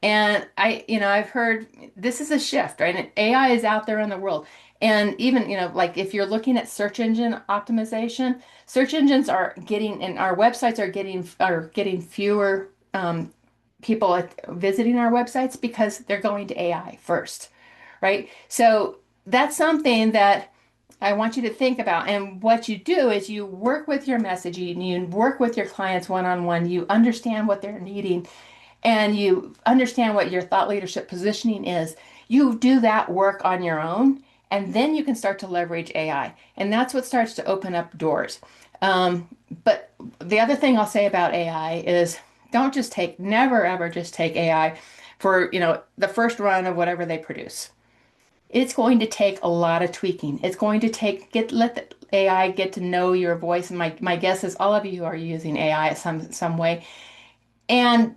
And I've heard this is a shift, right? And AI is out there in the world. And even, like if you're looking at search engine optimization, search engines are getting, and our websites are getting fewer people visiting our websites because they're going to AI first, right? So that's something that I want you to think about. And what you do is you work with your messaging, you work with your clients one-on-one, you understand what they're needing, and you understand what your thought leadership positioning is. You do that work on your own, And then you can start to leverage AI. And that's what starts to open up doors. Um, but the other thing I'll say about AI is don't just take, never ever just take AI for, the first run of whatever they produce. It's going to take a lot of tweaking. It's going to let the AI get to know your voice. And my guess is all of you are using AI some way. And,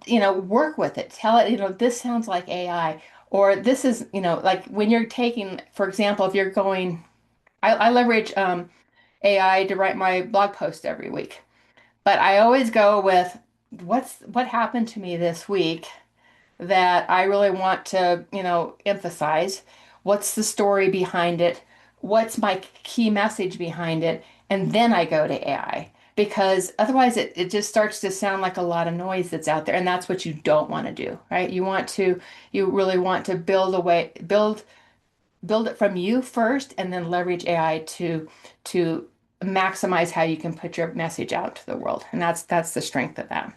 work with it. Tell it, this sounds like AI. Or this is, like when you're taking, for example, if you're going, I leverage AI to write my blog post every week. But I always go with what happened to me this week that I really want to, emphasize. What's the story behind it? What's my key message behind it? And then I go to AI because otherwise it just starts to sound like a lot of noise that's out there. And that's what you don't want to do, right? You really want to build it from you first and then leverage AI to maximize how you can put your message out to the world. And that's the strength of that.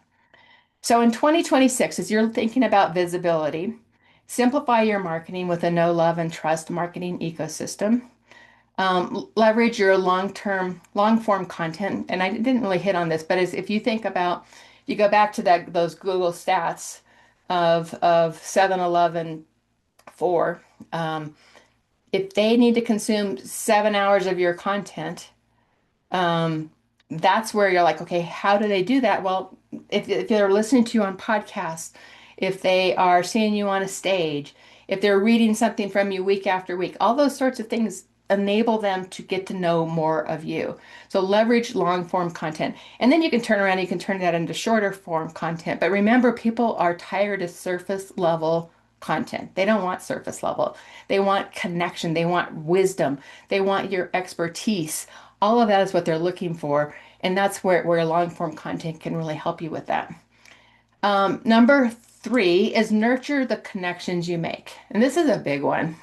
So in 2026, as you're thinking about visibility, simplify your marketing with a know, love, and trust marketing ecosystem. Leverage your long form content. And I didn't really hit on this, but if you think about, you go back to those Google stats of 7-Eleven 4, if they need to consume 7 hours of your content, um, that's where you're like, okay, how do they do that? Well, if they're listening to you on podcasts, if they are seeing you on a stage, if they're reading something from you week after week, all those sorts of things enable them to get to know more of you. So leverage long form content. And then you can turn around, you can turn that into shorter form content. But remember, people are tired of surface level content. They don't want surface level. They want connection. They want wisdom. They want your expertise. All of that is what they're looking for. And that's where long form content can really help you with that. Number three is nurture the connections you make. And this is a big one.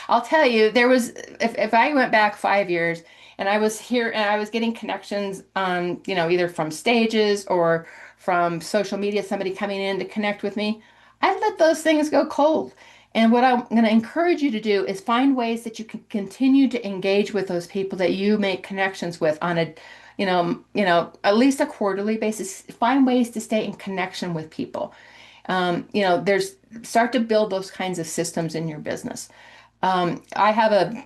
I'll tell you, if I went back 5 years and I was here and I was getting connections on, either from stages or from social media, somebody coming in to connect with me, I'd let those things go cold. And what I'm going to encourage you to do is find ways that you can continue to engage with those people that you make connections with on a at least a quarterly basis. Find ways to stay in connection with people. There's start to build those kinds of systems in your business. I have a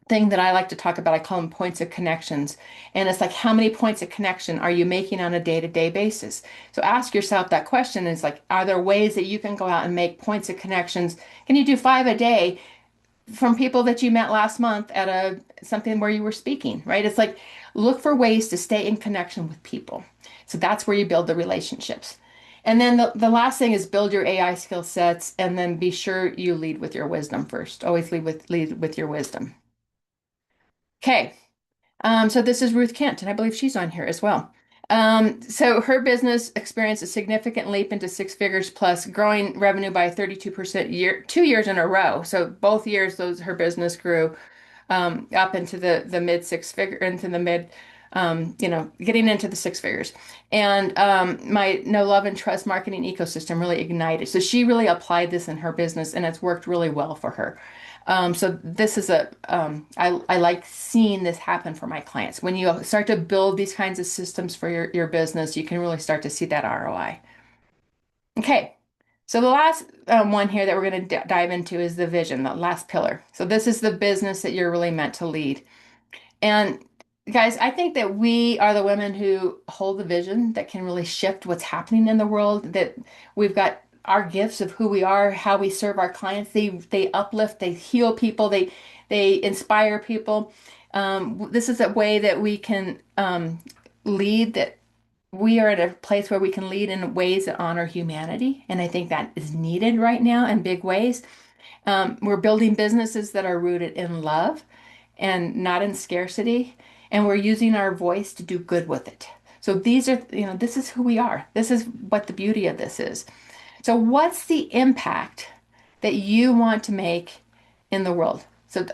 thing that I like to talk about. I call them points of connections. And it's like, how many points of connection are you making on a day-to-day basis? So ask yourself that question. It's like, are there ways that you can go out and make points of connections? Can you do 5 a day from people that you met last month at something where you were speaking, right? It's like look for ways to stay in connection with people. So that's where you build the relationships. And then the last thing is build your AI skill sets and then be sure you lead with your wisdom first. Always lead with your wisdom. Okay. So this is Ruth Kent, and I believe she's on here as well. So her business experienced a significant leap into 6 figures plus, growing revenue by 32% 2 years in a row. So both years, her business grew up into the mid six figure, into the mid, getting into the 6 figures. And my no love and trust marketing ecosystem really ignited. So she really applied this in her business, and it's worked really well for her. So this is I like seeing this happen for my clients. When you start to build these kinds of systems for your business, you can really start to see that ROI. Okay. So the last one here that we're going to dive into is the vision, the last pillar. So this is the business that you're really meant to lead. And guys, I think that we are the women who hold the vision that can really shift what's happening in the world, that we've got our gifts of who we are, how we serve our clients. They uplift, they heal people, they inspire people. This is a way that we can lead, that we are at a place where we can lead in ways that honor humanity. And I think that is needed right now in big ways. We're building businesses that are rooted in love and not in scarcity. And we're using our voice to do good with it. So this is who we are. This is what the beauty of this is. So, what's the impact that you want to make in the world? So,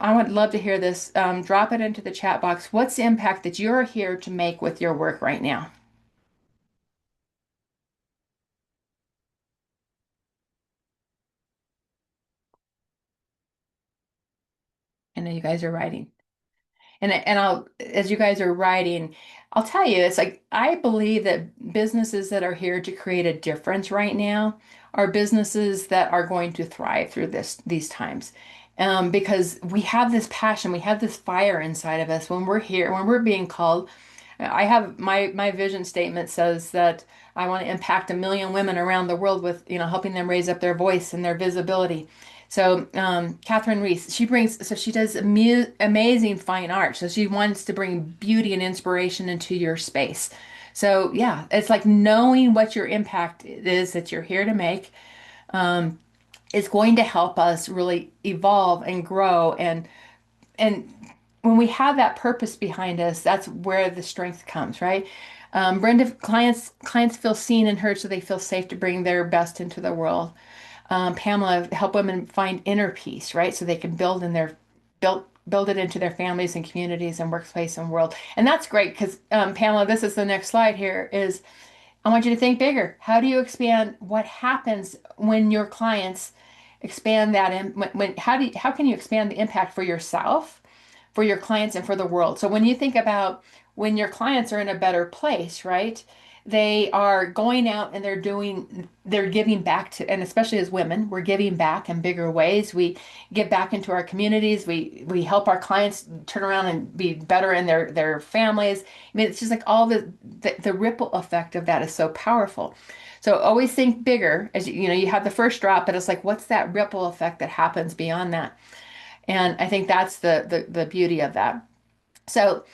I would love to hear this. Drop it into the chat box. What's the impact that you're here to make with your work right now? know you guys are writing. And I'll as you guys are writing, I'll tell you, it's like I believe that businesses that are here to create a difference right now are businesses that are going to thrive through these times. Because we have this passion, we have this fire inside of us when we're here, when we're being called. I have my vision statement says that I want to impact 1 million women around the world with, helping them raise up their voice and their visibility. So, Catherine Reese, so she does amazing fine art. So she wants to bring beauty and inspiration into your space. So, yeah, it's like knowing what your impact is that you're here to make, is going to help us really evolve and grow. And when we have that purpose behind us, that's where the strength comes, right? Brenda, clients feel seen and heard, so they feel safe to bring their best into the world. Pamela, help women find inner peace, right? So they can build it into their families and communities and workplace and world. And that's great because, Pamela, this is the next slide here is I want you to think bigger. How do you expand what happens when your clients expand that in how can you expand the impact for yourself, for your clients, and for the world? So when you think about when your clients are in a better place, right? They are going out and they're giving back to, and especially as women, we're giving back in bigger ways. We give back into our communities. We help our clients turn around and be better in their families. I mean, it's just like all the ripple effect of that is so powerful. So always think bigger as you have the first drop, but it's like, what's that ripple effect that happens beyond that? And I think that's the beauty of that. So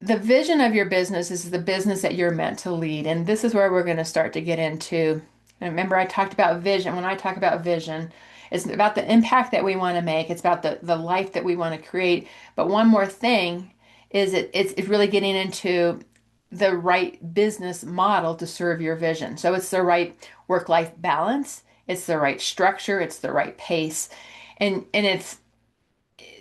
the vision of your business is the business that you're meant to lead. And this is where we're going to start to get into. And remember, I talked about vision. When I talk about vision, it's about the impact that we want to make. It's about the life that we want to create. But one more thing is it's really getting into the right business model to serve your vision. So it's the right work-life balance, it's the right structure, it's the right pace. And it's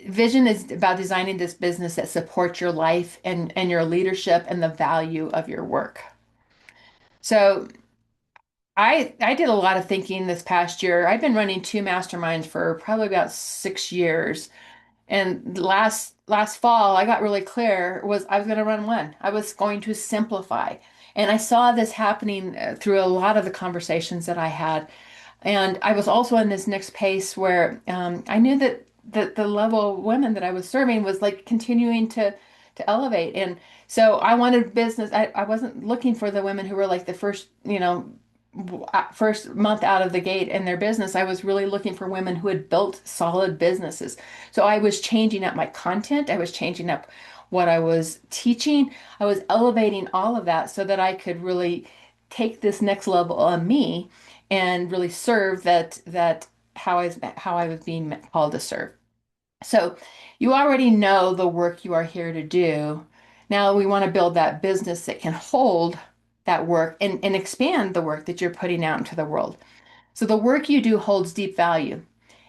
vision is about designing this business that supports your life and your leadership and the value of your work. So I did a lot of thinking this past year. I've been running two masterminds for probably about 6 years. And last fall, I got really clear was I was going to run one. I was going to simplify. And I saw this happening through a lot of the conversations that I had. And I was also in this next pace where I knew that the level of women that I was serving was like continuing to elevate. And so I wanted business. I wasn't looking for the women who were like the first month out of the gate in their business. I was really looking for women who had built solid businesses. So I was changing up my content. I was changing up what I was teaching. I was elevating all of that so that I could really take this next level on me and really serve that how I was being called to serve. So you already know the work you are here to do. Now we want to build that business that can hold that work and expand the work that you're putting out into the world. So the work you do holds deep value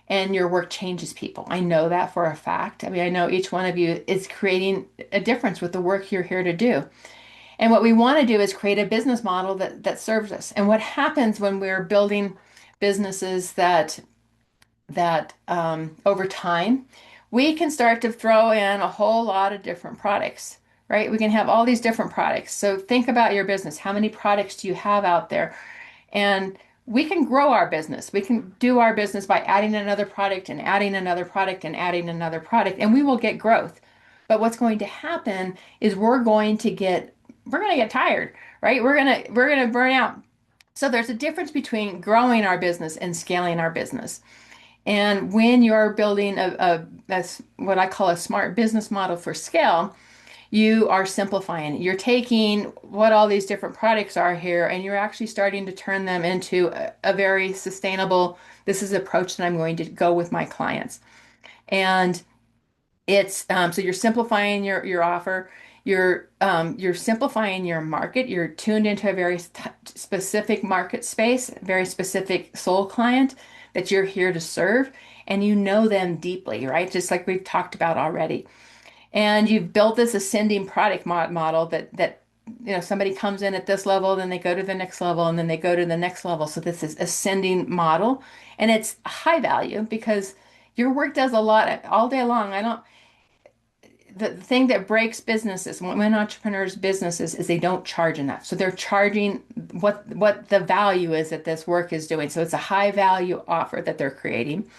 and your work changes people. I know that for a fact. I mean, I know each one of you is creating a difference with the work you're here to do. And what we want to do is create a business model that serves us. And what happens when we're building businesses that over time we can start to throw in a whole lot of different products, right? We can have all these different products. So think about your business. How many products do you have out there? And we can grow our business. We can do our business by adding another product and adding another product and adding another product, and we will get growth. But what's going to happen is we're going to get tired, right? We're going to burn out. So there's a difference between growing our business and scaling our business. And when you're building that's what I call a smart business model for scale, you are simplifying. You're taking what all these different products are here, and you're actually starting to turn them into a very sustainable, this is the approach that I'm going to go with my clients. And it's so you're simplifying your offer. You're simplifying your market. You're tuned into a very specific market space, very specific soul client that you're here to serve, and you know them deeply, right? Just like we've talked about already. And you've built this ascending product model that somebody comes in at this level, then they go to the next level, and then they go to the next level. So this is ascending model, and it's high value because Your work does a lot all day long. I don't, the thing that breaks businesses, when entrepreneurs' businesses, is they don't charge enough. So they're charging what the value is that this work is doing. So it's a high value offer that they're creating,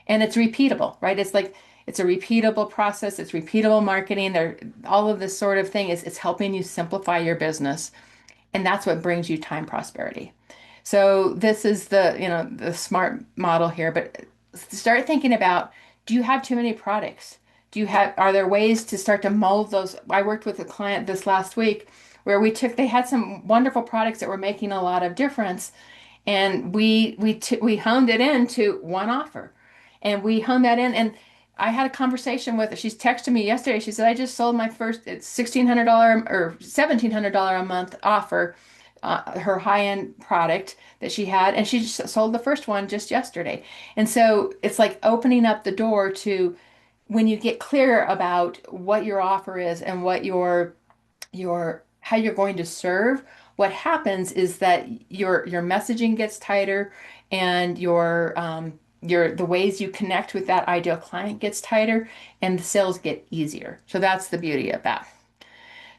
and it's repeatable, right? It's like it's a repeatable process. It's repeatable marketing. They're all of this sort of thing is it's helping you simplify your business, and that's what brings you time prosperity. So this is the smart model here, but start thinking about, do you have too many products? Are there ways to start to mold those? I worked with a client this last week where they had some wonderful products that were making a lot of difference, and we honed it into one offer, and we honed that in. And I had a conversation with her. She's texted me yesterday. She said, I just sold my first, it's $1,600 or $1,700 a month offer, her high-end product that she had, and she just sold the first one just yesterday. And so it's like opening up the door to, when you get clear about what your offer is and what your how you're going to serve, what happens is that your messaging gets tighter, and your the ways you connect with that ideal client gets tighter, and the sales get easier. So that's the beauty of that.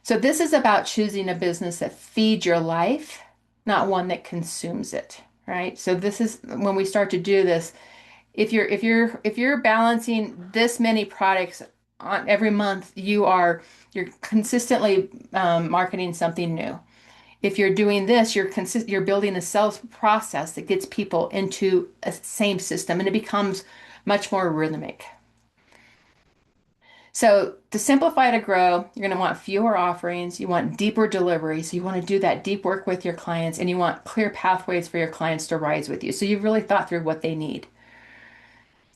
So this is about choosing a business that feeds your life, not one that consumes it, right? So this is when we start to do this. If you're balancing this many products on every month, you're consistently marketing something new. If you're doing this, you're building a sales process that gets people into a same system, and it becomes much more rhythmic. So to simplify to grow, you're going to want fewer offerings. You want deeper delivery. So you want to do that deep work with your clients, and you want clear pathways for your clients to rise with you. So you've really thought through what they need.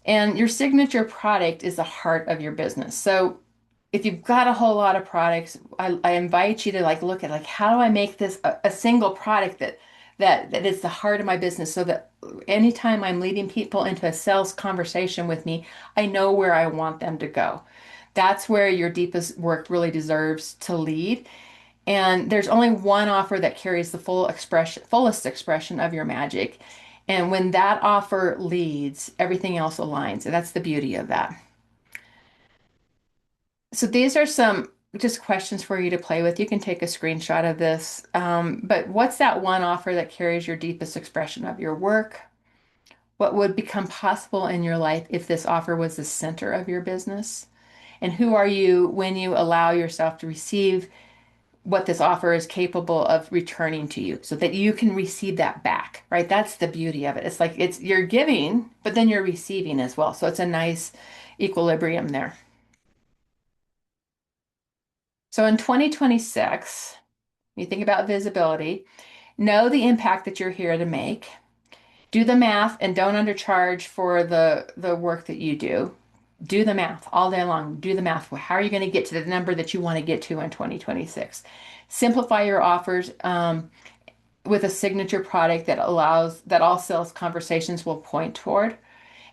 And your signature product is the heart of your business. So if you've got a whole lot of products, I invite you to like look at, like, how do I make this a single product that is the heart of my business, so that anytime I'm leading people into a sales conversation with me, I know where I want them to go. That's where your deepest work really deserves to lead. And there's only one offer that carries the fullest expression of your magic. And when that offer leads, everything else aligns. And that's the beauty of that. So these are some just questions for you to play with. You can take a screenshot of this. But what's that one offer that carries your deepest expression of your work? What would become possible in your life if this offer was the center of your business? And who are you when you allow yourself to receive what this offer is capable of returning to you, so that you can receive that back, right? That's the beauty of it. It's like you're giving, but then you're receiving as well. So it's a nice equilibrium there. So in 2026, when you think about visibility, know the impact that you're here to make. Do the math and don't undercharge for the work that you do. Do the math all day long. Do the math. How are you going to get to the number that you want to get to in 2026? Simplify your offers with a signature product that allows that all sales conversations will point toward.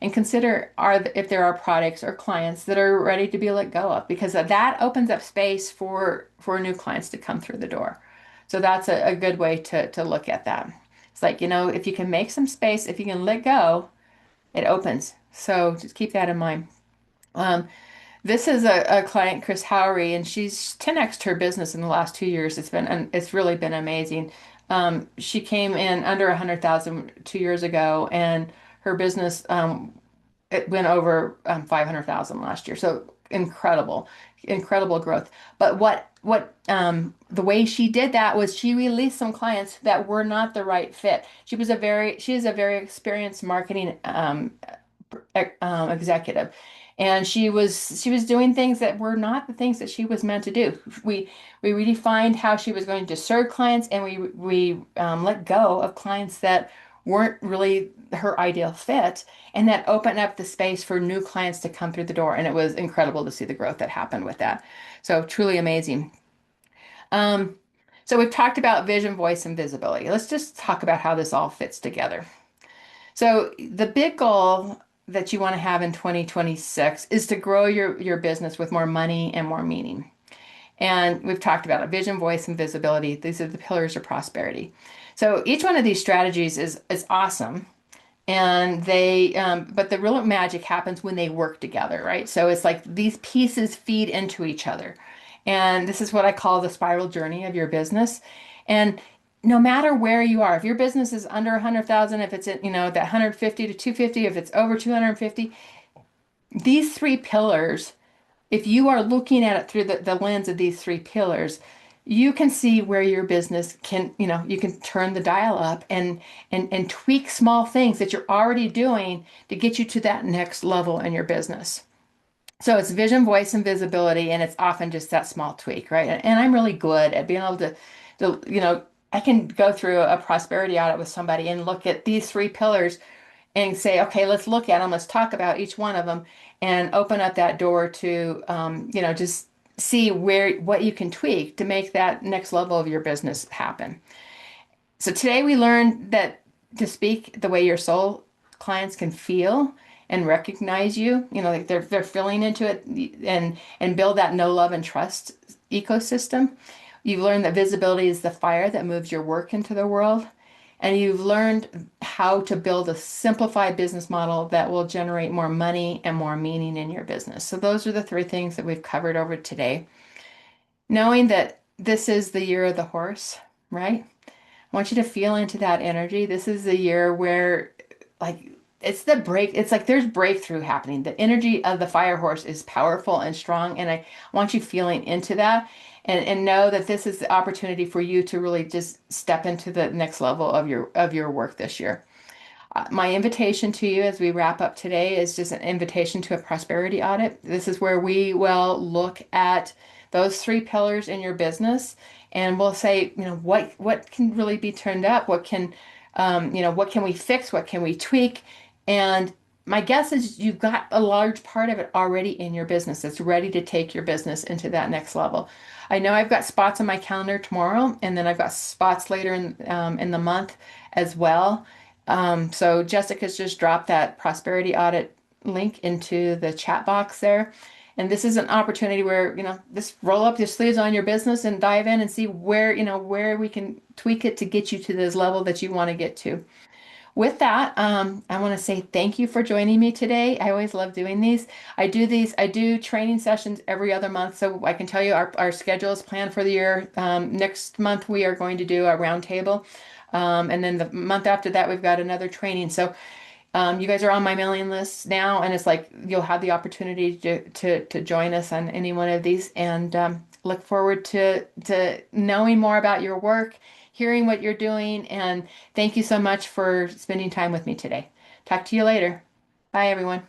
And consider if there are products or clients that are ready to be let go of, because that opens up space for new clients to come through the door. So that's a good way to look at that. It's like, if you can make some space, if you can let go, it opens. So just keep that in mind. Um, this is a client, Chris Howery, and she's 10x'd her business in the last 2 years. It's really been amazing. She came in under 100,000 2 years ago, and her business it went over 500,000 last year. So incredible, incredible growth. But the way she did that was she released some clients that were not the right fit. She is a very experienced marketing executive, and she was doing things that were not the things that she was meant to do. We redefined how she was going to serve clients, and we let go of clients that weren't really her ideal fit, and that opened up the space for new clients to come through the door. And it was incredible to see the growth that happened with that. So truly amazing. Um, so we've talked about vision, voice, and visibility. Let's just talk about how this all fits together. So the big goal that you want to have in 2026 is to grow your business with more money and more meaning. And we've talked about a vision, voice, and visibility. These are the pillars of prosperity. So each one of these strategies is awesome. And but the real magic happens when they work together, right? So it's like these pieces feed into each other. And this is what I call the spiral journey of your business. And no matter where you are, if your business is under 100,000, if it's at, that 150 to 250, if it's over 250, these three pillars, if you are looking at it through the lens of these three pillars, you can see where your business can, you can turn the dial up and tweak small things that you're already doing to get you to that next level in your business. So it's vision, voice, and visibility, and it's often just that small tweak, right? And I'm really good at being able to, I can go through a prosperity audit with somebody and look at these three pillars and say, okay, let's look at them, let's talk about each one of them, and open up that door to, just see what you can tweak to make that next level of your business happen. So today we learned that to speak the way your soul clients can feel and recognize you, like they're feeling into it and build that know, love, and trust ecosystem. You've learned that visibility is the fire that moves your work into the world. And you've learned how to build a simplified business model that will generate more money and more meaning in your business. So those are the three things that we've covered over today. Knowing that this is the year of the horse, right? I want you to feel into that energy. This is the year where, like, it's like there's breakthrough happening. The energy of the fire horse is powerful and strong, and I want you feeling into that and know that this is the opportunity for you to really just step into the next level of your work this year. My invitation to you as we wrap up today is just an invitation to a prosperity audit. This is where we will look at those three pillars in your business and we'll say, what can really be turned up? What can we fix? What can we tweak? And my guess is you've got a large part of it already in your business that's ready to take your business into that next level. I know I've got spots on my calendar tomorrow, and then I've got spots later in the month as well. So Jessica's just dropped that prosperity audit link into the chat box there. And this is an opportunity where, just roll up your sleeves on your business and dive in and see where we can tweak it to get you to this level that you want to get to. With that, I want to say thank you for joining me today. I always love doing these. I do training sessions every other month, so I can tell you our schedule is planned for the year. Next month, we are going to do a roundtable. And then the month after that, we've got another training. So you guys are on my mailing list now, and it's like you'll have the opportunity to join us on any one of these. And look forward to knowing more about your work, hearing what you're doing, and thank you so much for spending time with me today. Talk to you later. Bye, everyone.